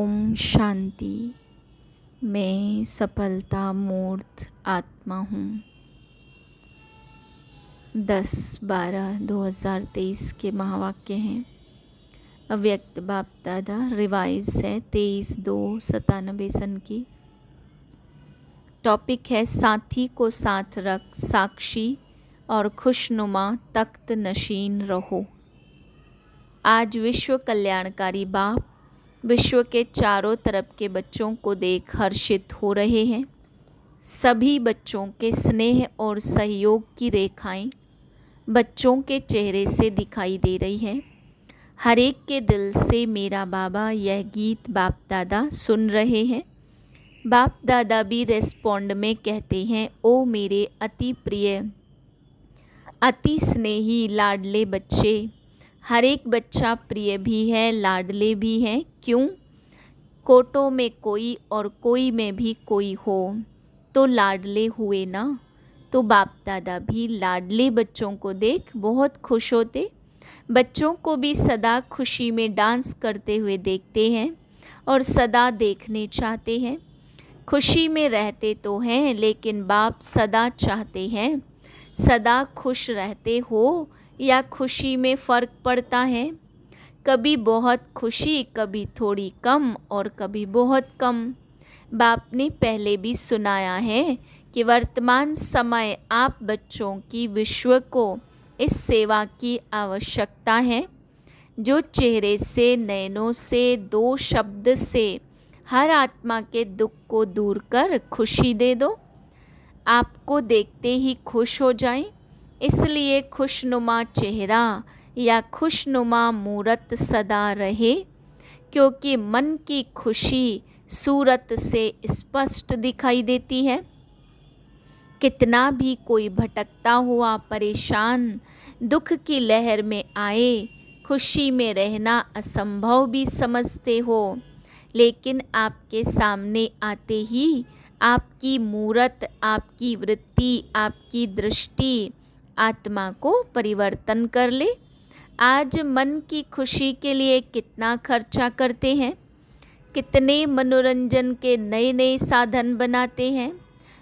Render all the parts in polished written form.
ओम शांति। मैं सफलता मूर्त आत्मा हूँ। 10/12/2023 के महावाक्य हैं। अव्यक्त बाप दादा रिवाइज है 23/2/97 सन की। टॉपिक है साथी को साथ रख साक्षी और खुशनुमा तख्त नशीन रहो। आज विश्व कल्याणकारी बाप विश्व के चारों तरफ के बच्चों को देख हर्षित हो रहे हैं। सभी बच्चों के स्नेह और सहयोग की रेखाएं बच्चों के चेहरे से दिखाई दे रही हैं। हर एक के दिल से मेरा बाबा यह गीत बाप दादा सुन रहे हैं। बाप दादा भी रेस्पोंड में कहते हैं, ओ मेरे अति प्रिय अति स्नेही लाडले बच्चे। हर एक बच्चा प्रिय भी है, लाडले भी हैं। क्यों? कोटों में कोई और कोई में भी कोई हो तो लाडले हुए ना। तो बाप दादा भी लाडले बच्चों को देख बहुत खुश होते। बच्चों को भी सदा खुशी में डांस करते हुए देखते हैं और सदा देखने चाहते हैं। खुशी में रहते तो हैं, लेकिन बाप सदा चाहते हैं सदा खुश रहते हो या खुशी में फ़र्क पड़ता है। कभी बहुत खुशी, कभी थोड़ी कम और कभी बहुत कम। बाप ने पहले भी सुनाया है कि वर्तमान समय आप बच्चों की विश्व को इस सेवा की आवश्यकता है। जो चेहरे से, नयनों से, दो शब्द से हर आत्मा के दुख को दूर कर खुशी दे दो। आपको देखते ही खुश हो जाएं। इसलिए खुशनुमा चेहरा या खुशनुमा मूरत सदा रहे, क्योंकि मन की खुशी सूरत से स्पष्ट दिखाई देती है। कितना भी कोई भटकता हुआ परेशान दुख की लहर में आए, खुशी में रहना असंभव भी समझते हो, लेकिन आपके सामने आते ही आपकी मूरत, आपकी वृत्ति, आपकी दृष्टि आत्मा को परिवर्तन कर ले। आज मन की खुशी के लिए कितना खर्चा करते हैं, कितने मनोरंजन के नए नए साधन बनाते हैं।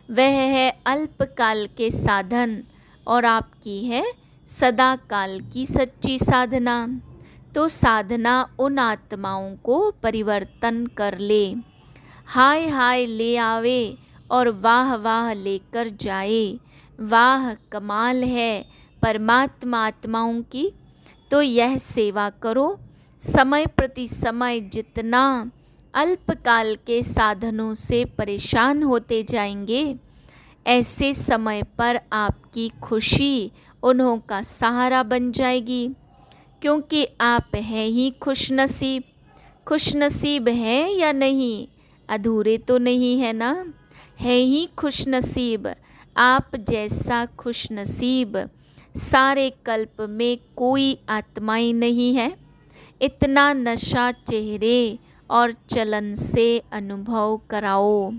वह है अल्पकाल के साधन और आपकी है सदा काल की सच्ची साधना। तो साधना उन आत्माओं को परिवर्तन कर ले, हाय हाय ले आवे और वाह वाह लेकर जाए। वाह कमाल है परमात्मा आत्माओं की। तो यह सेवा करो। समय प्रति समय जितना अल्पकाल के साधनों से परेशान होते जाएंगे, ऐसे समय पर आपकी खुशी उन्हों का सहारा बन जाएगी, क्योंकि आप हैं ही खुशनसीब। खुशनसीब हैं या नहीं? अधूरे तो नहीं है ना? है ही खुशनसीब। आप जैसा खुशनसीब सारे कल्प में कोई आत्माएं नहीं है। इतना नशा चेहरे और चलन से अनुभव कराओ।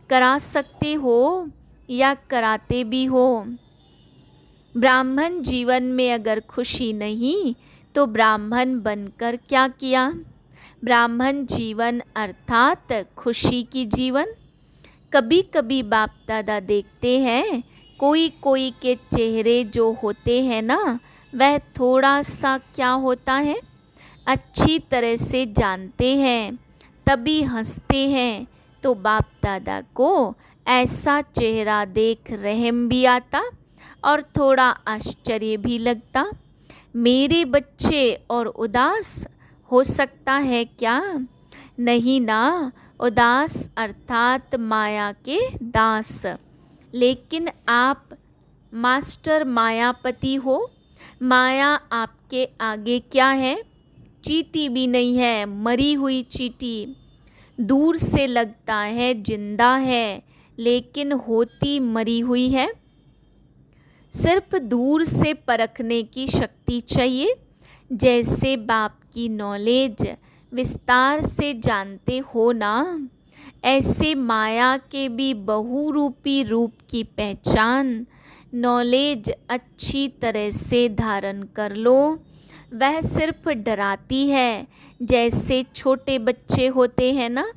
करा सकते हो या कराते भी हो। ब्राह्मण जीवन में अगर खुशी नहीं तो ब्राह्मण बनकर क्या किया? ब्राह्मण जीवन अर्थात खुशी की जीवन। कभी कभी बाप दादा देखते हैं कोई कोई के चेहरे जो होते हैं ना, वह थोड़ा सा क्या होता है, अच्छी तरह से जानते हैं तभी हंसते हैं। तो बाप दादा को ऐसा चेहरा देख रहम भी आता और थोड़ा आश्चर्य भी लगता। मेरे बच्चे और उदास हो सकता है क्या? नहीं ना, उदास अर्थात माया के दास। लेकिन आप मास्टर मायापति हो। माया आपके आगे क्या है? चींटी भी नहीं है, मरी हुई चींटी। दूर से लगता है जिंदा है, लेकिन होती मरी हुई है। सिर्फ दूर से परखने की शक्ति चाहिए। जैसे बाप की नॉलेज विस्तार से जानते हो ना, ऐसे माया के भी बहुरूपी रूप की पहचान नॉलेज अच्छी तरह से धारण कर लो। वह सिर्फ डराती है। जैसे छोटे बच्चे होते हैं ना,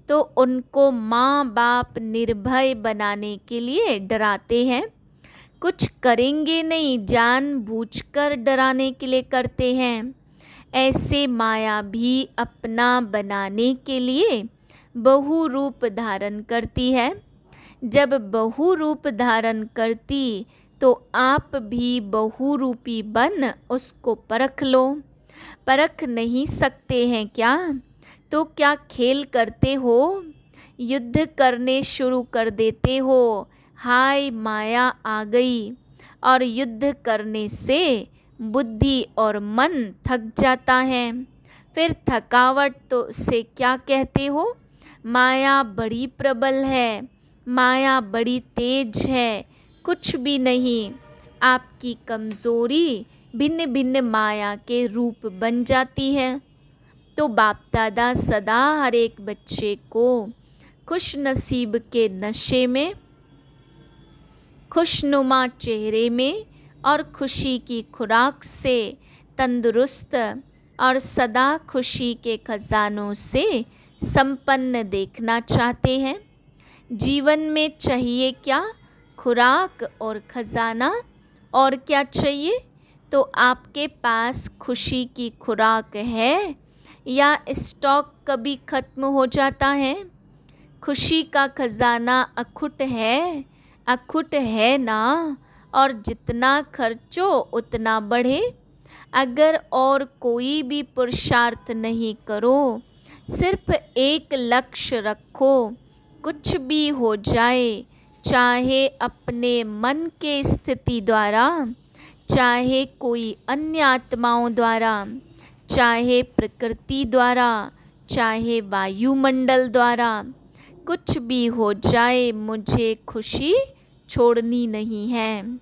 तो उनको माँ बाप निर्भय बनाने के लिए डराते हैं, कुछ करेंगे नहीं जानबूझकर डराने के लिए करते हैं। ऐसे माया भी अपना बनाने के लिए बहु रूप धारण करती है। जब बहु रूप धारण करती तो आप भी बहुरूपी बन उसको परख लो। परख नहीं सकते हैं क्या? तो क्या खेल करते हो? युद्ध करने शुरू कर देते हो। हाय माया आ गई। और युद्ध करने से बुद्धि और मन थक जाता है। फिर थकावट तो से क्या कहते हो? माया बड़ी प्रबल है, माया बड़ी तेज है। कुछ भी नहीं, आपकी कमज़ोरी भिन्न भिन्न माया के रूप बन जाती है। तो बाप दादा सदा हर एक बच्चे को खुश नसीब के नशे में, खुशनुमा चेहरे में और खुशी की खुराक से तंदुरुस्त और सदा खुशी के खजानों से संपन्न देखना चाहते हैं। जीवन में चाहिए क्या? खुराक और खजाना। और क्या चाहिए? तो आपके पास खुशी की खुराक है या स्टॉक कभी ख़त्म हो जाता है? खुशी का खजाना अखुट है, अखुट है ना। और जितना खर्चो उतना बढ़े। अगर और कोई भी पुरुषार्थ नहीं करो, सिर्फ एक लक्ष्य रखो, कुछ भी हो जाए, चाहे अपने मन के स्थिति द्वारा, चाहे कोई अन्य आत्माओं द्वारा, चाहे प्रकृति द्वारा, चाहे वायुमंडल द्वारा, कुछ भी हो जाए, मुझे खुशी छोड़नी नहीं है।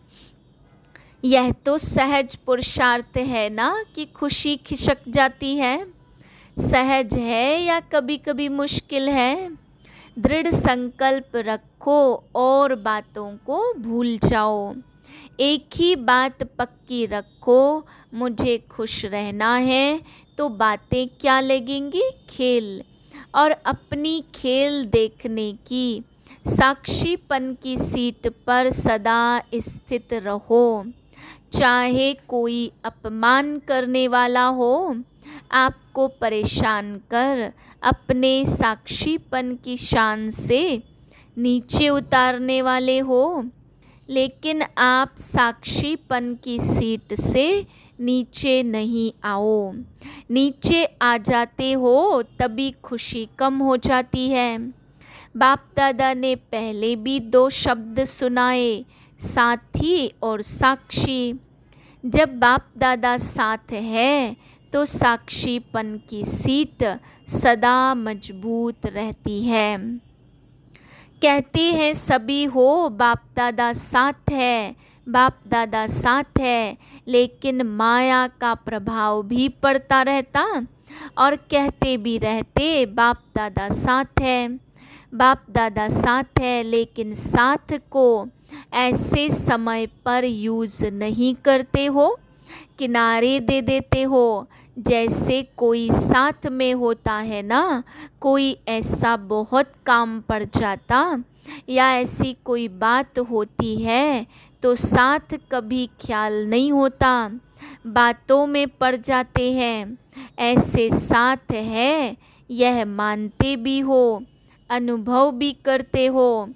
यह तो सहज पुरुषार्थ है ना कि खुशी खिसक जाती है। सहज है या कभी कभी मुश्किल है? दृढ़ संकल्प रखो और बातों को भूल जाओ। एक ही बात पक्की रखो, मुझे खुश रहना है। तो बातें क्या लगेंगी? खेल। और अपनी खेल देखने की साक्षीपन की सीट पर सदा स्थित रहो। चाहे कोई अपमान करने वाला हो, आपको परेशान कर अपने साक्षीपन की शान से नीचे उतारने वाले हो, लेकिन आप साक्षीपन की सीट से नीचे नहीं आओ। नीचे आ जाते हो तभी खुशी कम हो जाती है। बाप दादा ने पहले भी 2 शब्द सुनाए, साथी और साक्षी। जब बाप दादा साथ है तो साक्षीपन की सीट सदा मजबूत रहती है। कहते हैं सभी हो बाप दादा साथ है, बाप दादा साथ है, लेकिन माया का प्रभाव भी पड़ता रहता और कहते भी रहते बाप दादा साथ है, बाप दादा साथ है, लेकिन साथ को ऐसे समय पर यूज़ नहीं करते हो, किनारे दे देते हो। जैसे कोई साथ में होता है ना, कोई ऐसा बहुत काम पड़ जाता या ऐसी कोई बात होती है तो साथ कभी ख्याल नहीं होता, बातों में पड़ जाते हैं। ऐसे साथ है यह मानते भी हो, अनुभव भी करते हो।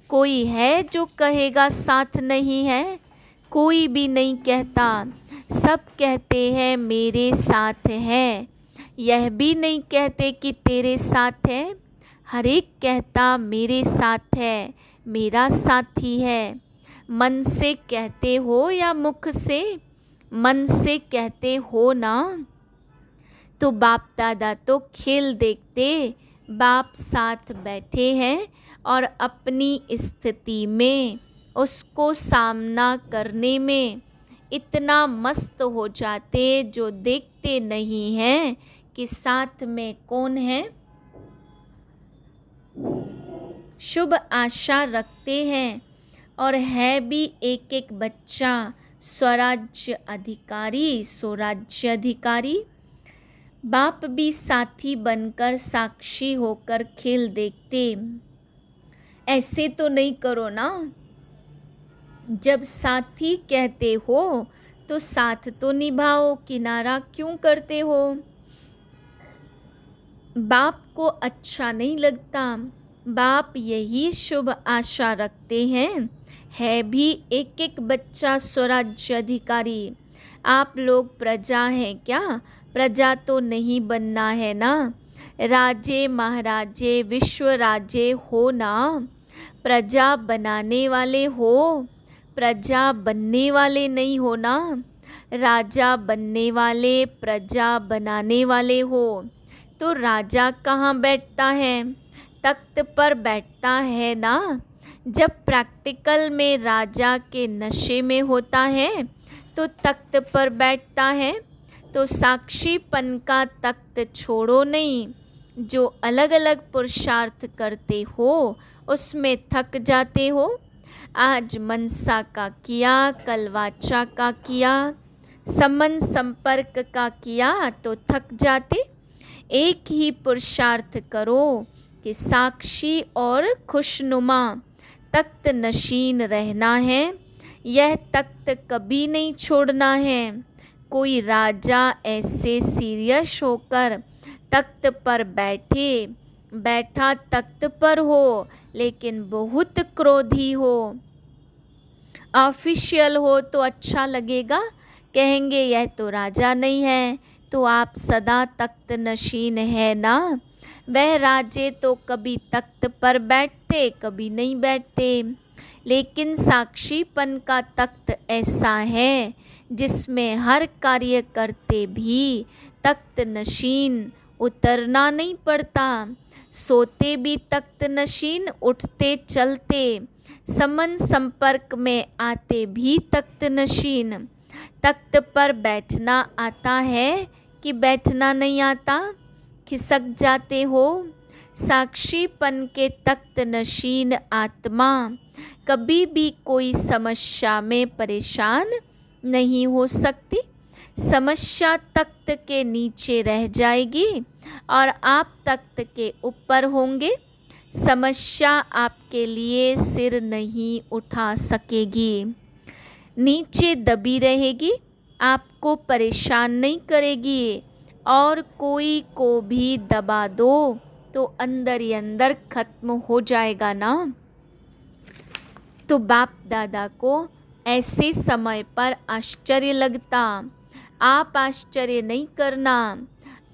कोई है जो कहेगा साथ नहीं है? कोई भी नहीं कहता। सब कहते हैं मेरे साथ है, यह भी नहीं कहते कि तेरे साथ है। हर एक कहता मेरे साथ है, मेरा साथी है। मन से कहते हो या मुख से? मन से कहते हो ना। तो बाप दादा तो खेल देखते, बाप साथ बैठे हैं और अपनी स्थिति में उसको सामना करने में इतना मस्त हो जाते जो देखते नहीं हैं कि साथ में कौन है। शुभ आशा रखते हैं और है भी एक एक बच्चा स्वराज्य अधिकारी स्वराज्य अधिकारी। बाप भी साथी बनकर साक्षी होकर खेल देखते। ऐसे तो नहीं करो ना, जब साथी कहते हो तो साथ तो निभाओ, किनारा क्यों करते हो। बाप को अच्छा नहीं लगता। बाप यही शुभ आशा रखते हैं, है भी एक एक बच्चा स्वराज्य अधिकारी। आप लोग प्रजा हैं क्या? प्रजा तो नहीं बनना है ना। राजे महाराजे विश्व राजे हो ना, प्रजा बनाने वाले हो, प्रजा बनने वाले नहीं हो ना। राजा बनने वाले, प्रजा बनाने वाले हो। तो राजा कहाँ बैठता है? तख्त पर बैठता है ना। जब प्रैक्टिकल में राजा के नशे में होता है तो तख्त पर बैठता है। तो साक्षीपन का तख्त छोड़ो नहीं। जो अलग अलग पुरुषार्थ करते हो उसमें थक जाते हो। आज मनसा का किया, कल वाचा का किया, संबंध संपर्क का किया तो थक जाते। एक ही पुरुषार्थ करो कि साक्षी और खुशनुमा तख्त नशीन रहना है। यह तख्त कभी नहीं छोड़ना है। कोई राजा ऐसे सीरियस होकर तख्त पर बैठा तख्त पर हो लेकिन बहुत क्रोधी हो, ऑफिशियल हो तो अच्छा लगेगा, कहेंगे यह तो राजा नहीं है। तो आप सदा तख्त नशीन है ना। वह राजे तो कभी तख्त पर बैठते, कभी नहीं बैठते। लेकिन साक्षीपन का तख्त ऐसा है जिसमें हर कार्य करते भी तख्त नशीन उतरना नहीं पड़ता। सोते भी तख्त नशीन, उठते चलते संबंध संपर्क में आते भी तख्त नशीन। तख्त पर बैठना आता है कि बैठना नहीं आता? खिसक जाते हो। साक्षीपन के तख्त नशीन आत्मा कभी भी कोई समस्या में परेशान नहीं हो सकती। समस्या तख्त के नीचे रह जाएगी और आप तख्त के ऊपर होंगे। समस्या आपके लिए सिर नहीं उठा सकेगी, नीचे दबी रहेगी, आपको परेशान नहीं करेगी। और कोई को भी दबा दो तो अंदर ही अंदर खत्म हो जाएगा ना। तो बाप दादा को ऐसे समय पर आश्चर्य लगता। आप आश्चर्य नहीं करना,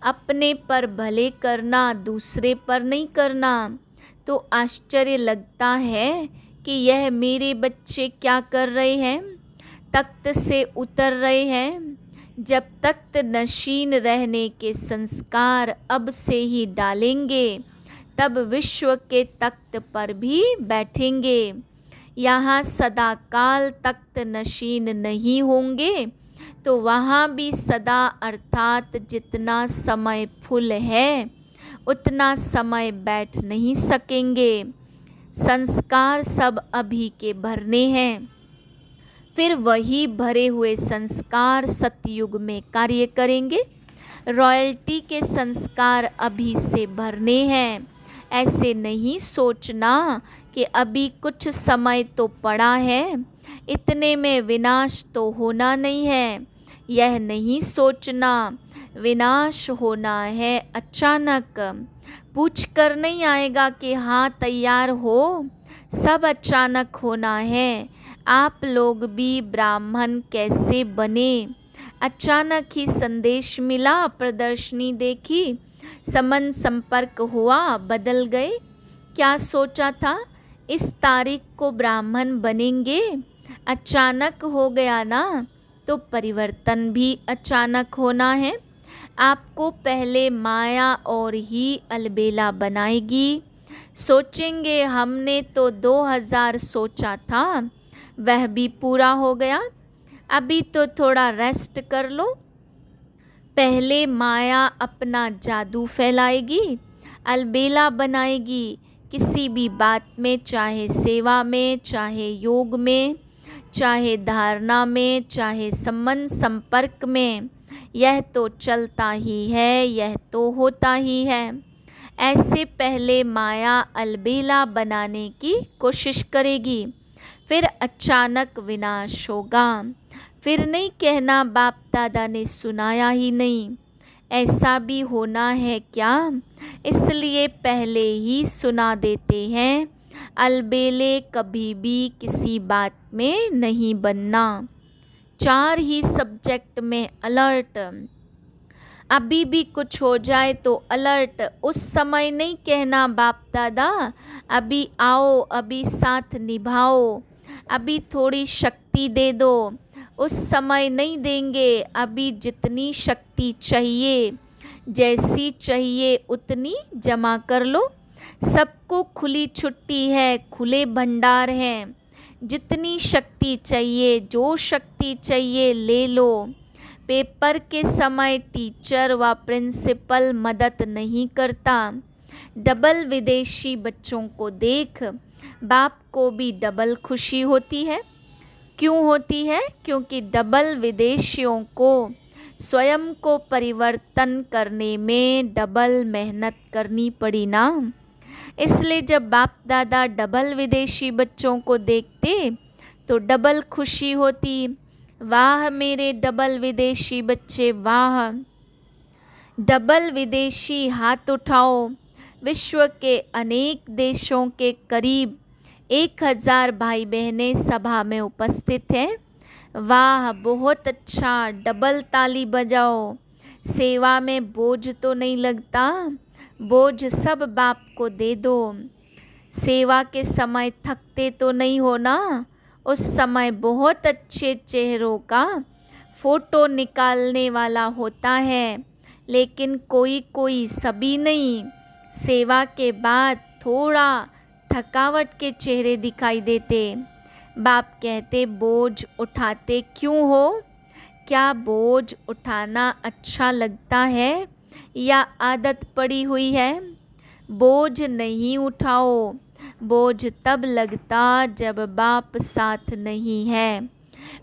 अपने पर भले करना, दूसरे पर नहीं करना। तो आश्चर्य लगता है कि यह मेरे बच्चे क्या कर रहे हैं, तख्त से उतर रहे हैं। जब तख्त नशीन रहने के संस्कार अब से ही डालेंगे तब विश्व के तख्त पर भी बैठेंगे। यहाँ सदा काल तख्त नशीन नहीं होंगे तो वहाँ भी सदा अर्थात जितना समय फुल है उतना समय बैठ नहीं सकेंगे। संस्कार सब अभी के भरने हैं। फिर वही भरे हुए संस्कार सतयुग में कार्य करेंगे। रॉयल्टी के संस्कार अभी से भरने हैं। ऐसे नहीं सोचना कि अभी कुछ समय तो पड़ा है, इतने में विनाश तो होना नहीं है। यह नहीं सोचना विनाश होना है अचानक। पूछ कर नहीं आएगा कि हाँ तैयार हो, सब अचानक होना है। आप लोग भी ब्राह्मण कैसे बने? अचानक ही संदेश मिला, प्रदर्शनी देखी, संबंध संपर्क हुआ, बदल गए। क्या सोचा था इस तारीख को ब्राह्मण बनेंगे, अचानक हो गया ना। तो परिवर्तन भी अचानक होना है। आपको पहले माया और ही अलबेला बनाएगी। सोचेंगे हमने तो 2000 सोचा था, वह भी पूरा हो गया, अभी तो थोड़ा रेस्ट कर लो। पहले माया अपना जादू फैलाएगी, अलबेला बनाएगी किसी भी बात में, चाहे सेवा में, चाहे योग में, चाहे धारणा में, चाहे संबंध संपर्क में, यह तो चलता ही है, यह तो होता ही है। ऐसे पहले माया अलबेला बनाने की कोशिश करेगी, फिर अचानक विनाश होगा। फिर नहीं कहना बाप दादा ने सुनाया ही नहीं, ऐसा भी होना है क्या? इसलिए पहले ही सुना देते हैं। अलबेले कभी भी किसी बात में नहीं बनना। 4 ही सब्जेक्ट में अलर्ट। अभी भी कुछ हो जाए तो अलर्ट। उस समय नहीं कहना बाप दादा अभी आओ, अभी साथ निभाओ, अभी थोड़ी शक्ति दे दो। उस समय नहीं देंगे। अभी जितनी शक्ति चाहिए, जैसी चाहिए उतनी जमा कर लो। सबको खुली छुट्टी है, खुले भंडार हैं। जितनी शक्ति चाहिए, जो शक्ति चाहिए ले लो। पेपर के समय टीचर व प्रिंसिपल मदद नहीं करता। डबल विदेशी बच्चों को देख, बाप को भी डबल खुशी होती है। क्यों होती है? क्योंकि डबल विदेशियों को स्वयं को परिवर्तन करने में डबल मेहनत करनी पड़ी ना। इसलिए जब बाप दादा डबल विदेशी बच्चों को देखते तो डबल खुशी होती। वाह मेरे डबल विदेशी बच्चे, वाह। डबल विदेशी हाथ उठाओ। विश्व के अनेक देशों के करीब 1000 भाई बहनें सभा में उपस्थित हैं। वाह, बहुत अच्छा। डबल ताली बजाओ। सेवा में बोझ तो नहीं लगता? बोझ सब बाप को दे दो। सेवा के समय थकते तो नहीं हो ना? उस समय बहुत अच्छे चेहरों का फोटो निकालने वाला होता है, लेकिन कोई कोई, सभी नहीं। सेवा के बाद थोड़ा थकावट के चेहरे दिखाई देते। बाप कहते बोझ उठाते क्यों हो? क्या बोझ उठाना अच्छा लगता है या आदत पड़ी हुई है? बोझ नहीं उठाओ। बोझ तब लगता जब बाप साथ नहीं है।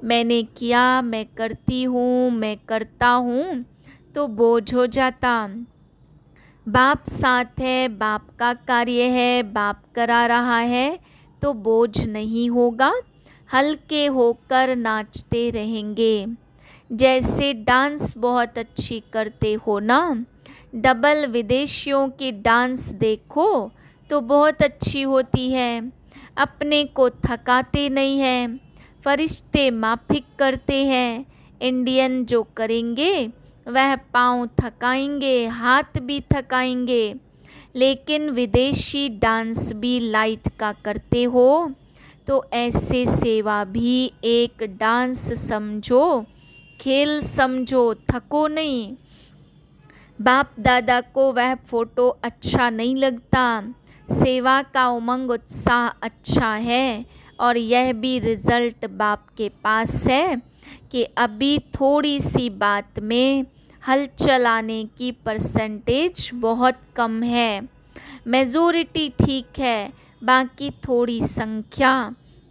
मैंने किया, मैं करती हूँ, मैं करता हूँ, तो बोझ हो जाता। बाप साथ है, बाप का कार्य है, बाप करा रहा है, तो बोझ नहीं होगा। हल्के होकर नाचते रहेंगे। जैसे डांस बहुत अच्छी करते हो ना, डबल विदेशियों की डांस देखो तो बहुत अच्छी होती है। अपने को थकाते नहीं हैं। फरिश्ते माफिक करते हैं। इंडियन जो करेंगे वह पाँव थकाएंगे, हाथ भी थकाएंगे। लेकिन विदेशी डांस भी लाइट का करते हो, तो ऐसे सेवा भी एक डांस समझो, खेल समझो, थको नहीं। बाप दादा को वह फोटो अच्छा नहीं लगता। सेवा का उमंग उत्साह अच्छा है, और यह भी रिजल्ट बाप के पास है कि अभी थोड़ी सी बात में हलचल आने की परसेंटेज बहुत कम है। मेजोरिटी ठीक है, बाकी थोड़ी संख्या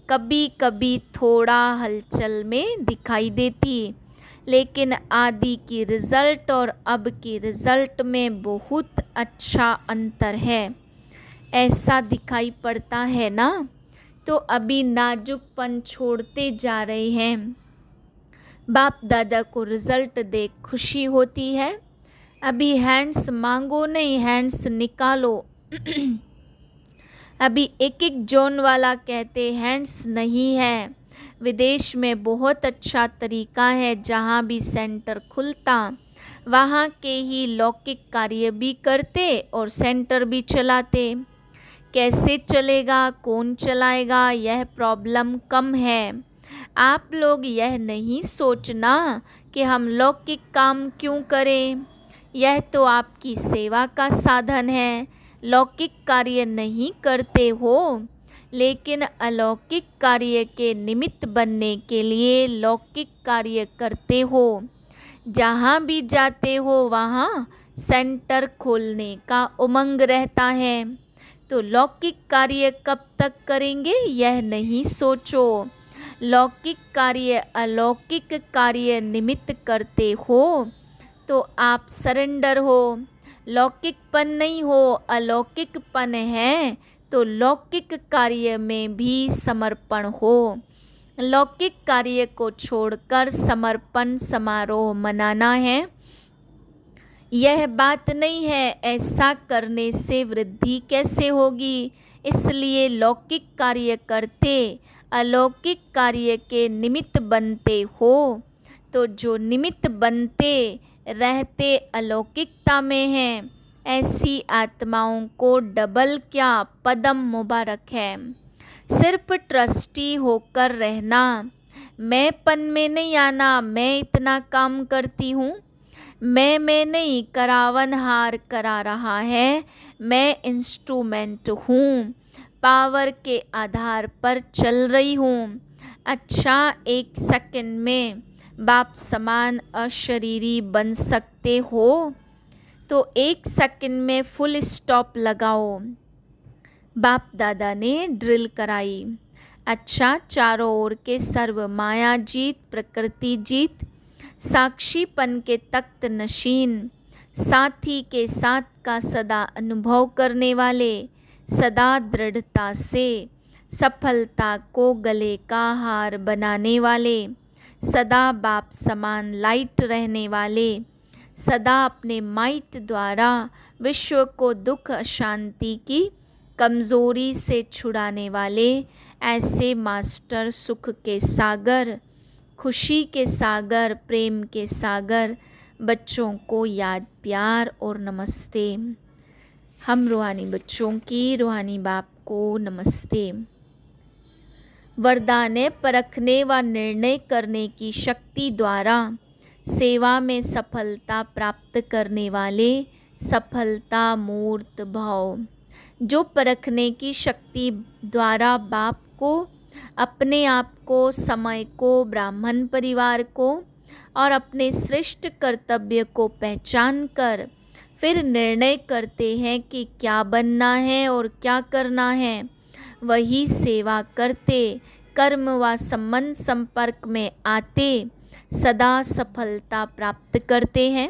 कभी कभी थोड़ा हलचल में दिखाई देती। लेकिन आदि की रिज़ल्ट और अब की रिज़ल्ट में बहुत अच्छा अंतर है। ऐसा दिखाई पड़ता है ना? तो अभी नाजुकपन छोड़ते जा रहे हैं। बाप दादा को रिज़ल्ट देख खुशी होती है। अभी हैंड्स मांगो नहीं, हैंड्स निकालो। अभी एक एक जोन वाला कहते हैंड्स नहीं है। विदेश में बहुत अच्छा तरीका है, जहाँ भी सेंटर खुलता वहाँ के ही लौकिक कार्य भी करते और सेंटर भी चलाते। कैसे चलेगा, कौन चलाएगा, यह प्रॉब्लम कम है। आप लोग यह नहीं सोचना कि हम लौकिक काम क्यों करें। यह तो आपकी सेवा का साधन है। लौकिक कार्य नहीं करते हो, लेकिन अलौकिक कार्य के निमित्त बनने के लिए लौकिक कार्य करते हो। जहाँ भी जाते हो वहाँ सेंटर खोलने का उमंग रहता है। तो लौकिक कार्य कब तक करेंगे, यह नहीं सोचो। लौकिक कार्य अलौकिक कार्य निमित्त करते हो तो आप सरेंडर हो। लौकिकपन नहीं हो, अलौकिकपन है तो लौकिक कार्य में भी समर्पण हो। लौकिक कार्य को छोड़कर समर्पण समारोह मनाना है। यह बात नहीं है ऐसा करने से वृद्धि कैसे होगी, इसलिए लौकिक कार्य करते अलौकिक कार्य के निमित्त बनते हो। तो जो निमित्त बनते रहते अलौकिकता में हैं, ऐसी आत्माओं को डबल क्या पदम मुबारक है। सिर्फ ट्रस्टी होकर रहना, मैंपन में नहीं आना। मैं इतना काम करती हूँ, मैं नहीं, करावनहार करा रहा है, मैं इंस्ट्रूमेंट हूँ, पावर के आधार पर चल रही हूँ। अच्छा, 1 सेकंड में बाप समान अशरीरी बन सकते हो तो 1 सेकंड में फुल स्टॉप लगाओ। बाप दादा ने ड्रिल कराई। अच्छा, चारों ओर के सर्व माया जीत, प्रकृति जीत, साक्षीपन के तख्त नशीन, साथी के साथ का सदा अनुभव करने वाले, सदा दृढ़ता से सफलता को गले का हार बनाने वाले, सदा बाप समान लाइट रहने वाले, सदा अपने माइट द्वारा विश्व को दुख अशांति की कमज़ोरी से छुड़ाने वाले, ऐसे मास्टर सुख के सागर, खुशी के सागर, प्रेम के सागर बच्चों को याद, प्यार और नमस्ते। हम रूहानी बच्चों की रूहानी बाप को नमस्ते। वरदान है परखने व निर्णय करने की शक्ति द्वारा सेवा में सफलता प्राप्त करने वाले सफलता मूर्त भाव। जो परखने की शक्ति द्वारा बाप को, अपने आप को, समय को, ब्राह्मण परिवार को और अपने श्रेष्ठ कर्तव्य को पहचान कर फिर निर्णय करते हैं कि क्या बनना है और क्या करना है, वही सेवा करते, कर्म व संबंध संपर्क में आते सदा सफलता प्राप्त करते हैं।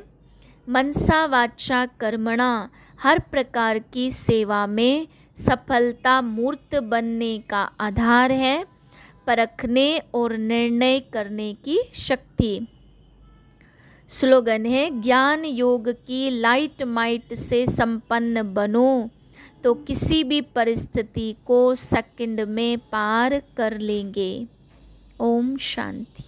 मनसा वाचा कर्मणा हर प्रकार की सेवा में सफलता मूर्त बनने का आधार है परखने और निर्णय करने की शक्ति। स्लोगन है, ज्ञान योग की लाइट माइट से संपन्न बनो तो किसी भी परिस्थिति को सेकंड में पार कर लेंगे। ओम शांति।